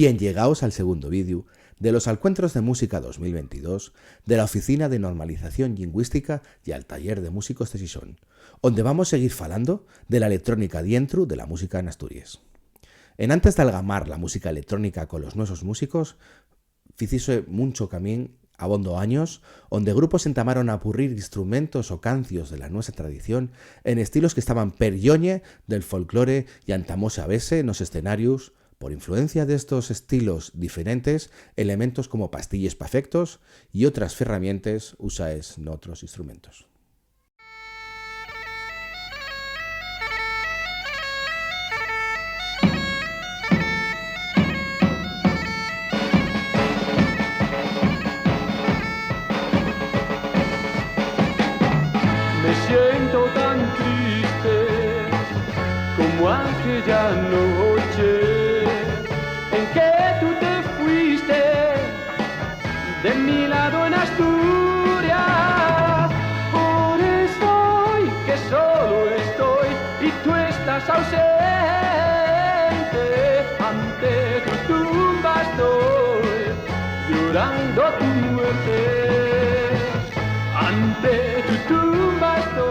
Bien, llegaos al segundo vídeo de los Encuentros de Música 2022 de la Oficina de Normalización Lingüística y al Taller de Músicos de Xixón, onde vamos seguir falando de la electrónica dentro de la música en Asturias. En antes de algamar la música electrónica con los nuestros músicos, ficise mucho camín, abondo años, onde grupos entamaron a apurrir instrumentos o cancios de la nuestra tradición en estilos que estaban peryoñe del folclore y antamose a vese nos escenarios. Por influencia de estos estilos diferentes, elementos como pastilles pa efectos y otras herramientas usaes en otros instrumentos. Me siento tan triste como aquella noche en que tú te fuiste de mi lado en Asturias. Por eso hoy que solo estoy y tú estás ausente, ante tu tumba estoy llorando tu muerte. Ante tu tumba estoy.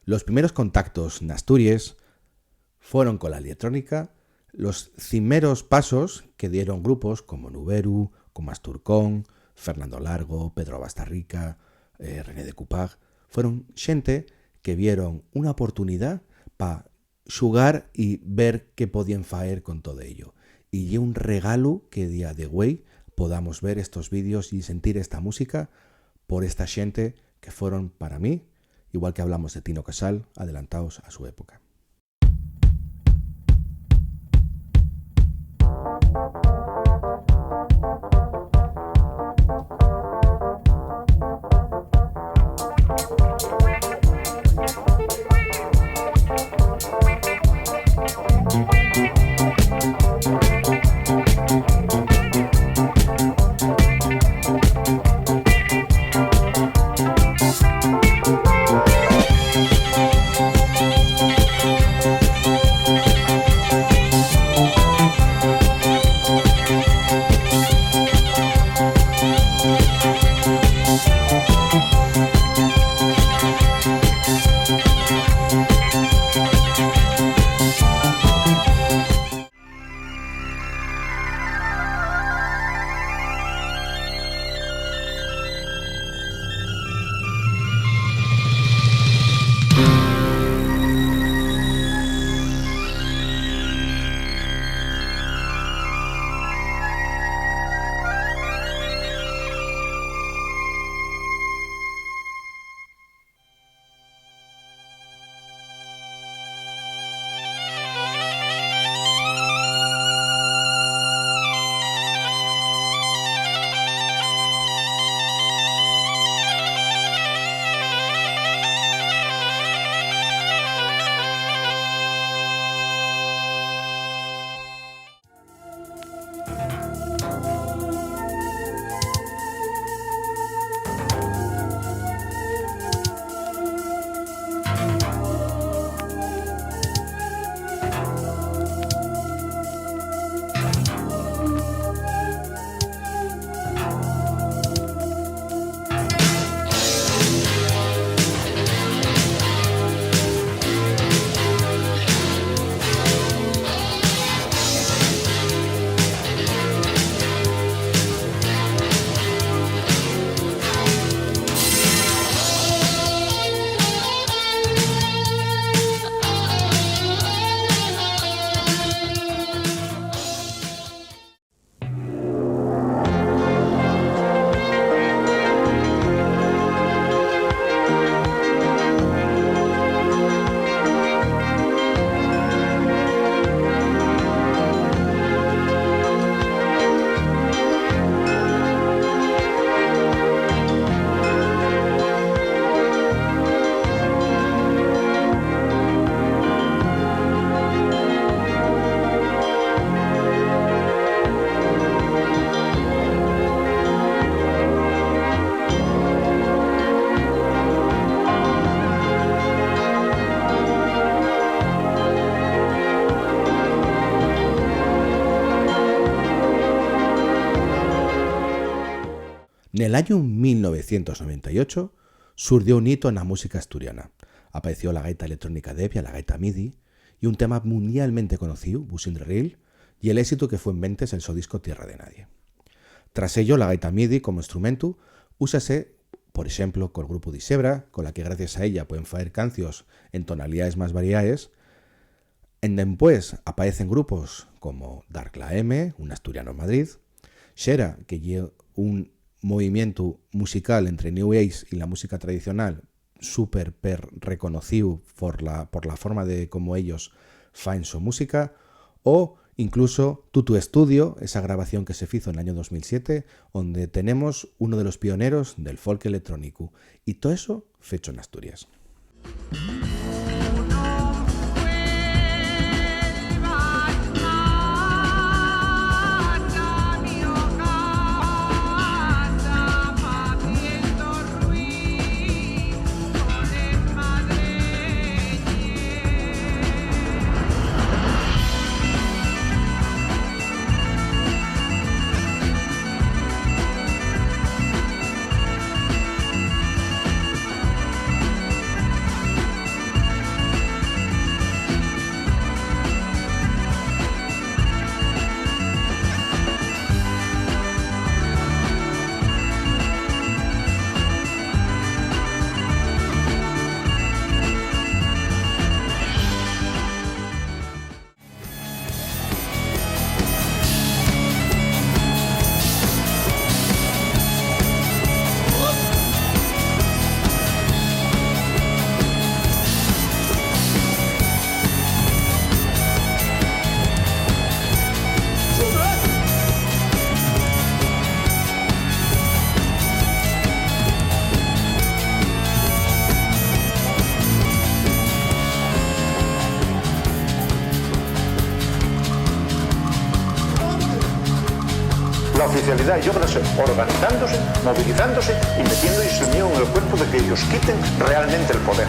Los primeros contactos en Asturias fueron con la electrónica, los primeros pasos que dieron grupos como Nuberu, como Asturcón, Fernando Largo, Pedro Bastarrica, René de Cupag, fueron xente que vieron una oportunidad para xugar y ver qué podían faer con todo ello. Y un regalo que día de güey podamos ver estos vídeos y sentir esta música por esta xente que fueron para mí, igual que hablamos de Tino Casal, adelantados a su época. el año 1998 surgió un hito en la música asturiana. Apareció la gaita electrónica Devia, la gaita MIDI, y un tema mundialmente conocido, Busin the Real, y el éxito que fue en ventas el su disco Tierra de Nadie. Tras ello, la gaita MIDI como instrumento úsase, por ejemplo, con el grupo Disebra, con la que gracias a ella pueden hacer canciones en tonalidades más variadas. En después aparecen grupos como Dark La M, un asturiano en Madrid, Xera, que lleva un movimiento musical entre New Age y la música tradicional súper reconocido por la forma de cómo ellos fan su música, o incluso Tutu Studio, esa grabación que se hizo en el año 2007, donde tenemos uno de los pioneros del folk electrónico, y todo eso fecho en Asturias. La oficialidad, yo creo, organizándose, movilizándose y metiendo insumión en el cuerpo de que ellos quiten realmente el poder.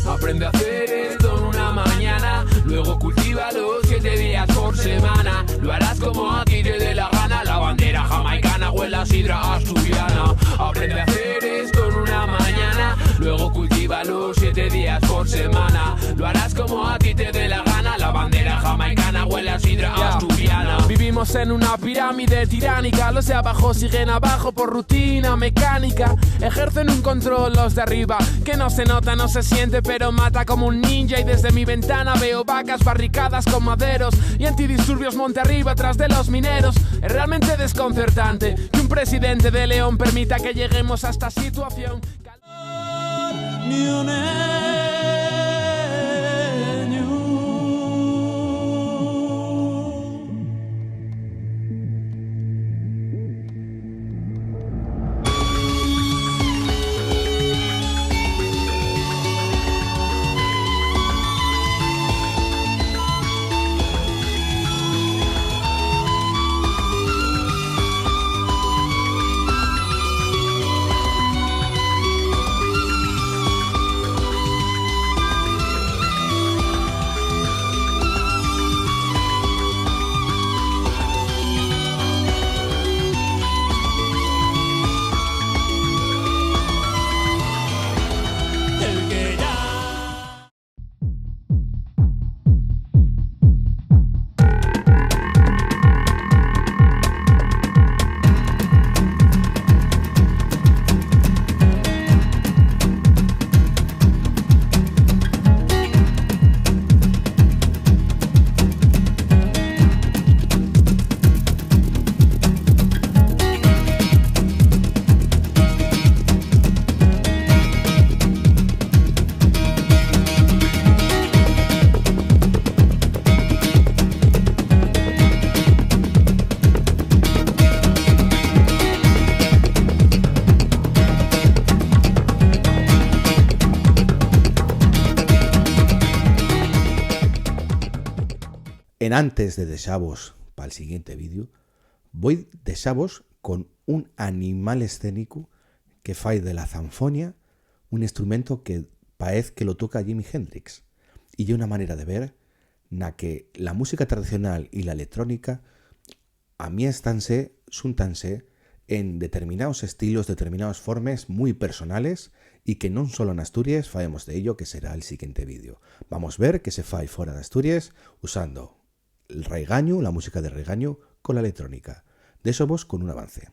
Aprende a hacer esto en una mañana, luego cultívalo 7 días por semana. Lo harás como a ti te dé la gana, la bandera jamaicana o en la sidra asturiana. Aprende a hacer esto en una mañana, luego cultívalo 7 días por semana. Lo harás como a ti te dé la gana, la bandera jamaicana o en la sidra asturiana. Vivimos en una pirámide tiránica, los de abajo siguen abajo por rutina mecánica. Ejercen un control los de arriba, que no se nota, no se siente, pero mata como un ninja. Y desde mi ventana veo vacas barricadas con maderos y antidisturbios monte arriba tras de los mineros. Es realmente desconcertante que un presidente de León permita que lleguemos a esta situación. En antes de deixavos para el siguiente vídeo, voy deixavos con un animal escénico que fai de la zanfonia un instrumento que parece que lo toca Jimi Hendrix. Y hay una manera de ver na que la música tradicional y la electrónica xúntanse en determinados estilos, determinadas formas muy personales y que non solo en Asturias faemos de ello, que será el siguiente vídeo. Vamos a ver que se fai fuera de Asturias usando el regaño, la música de regaño, con la electrónica. De eso vos con un avance.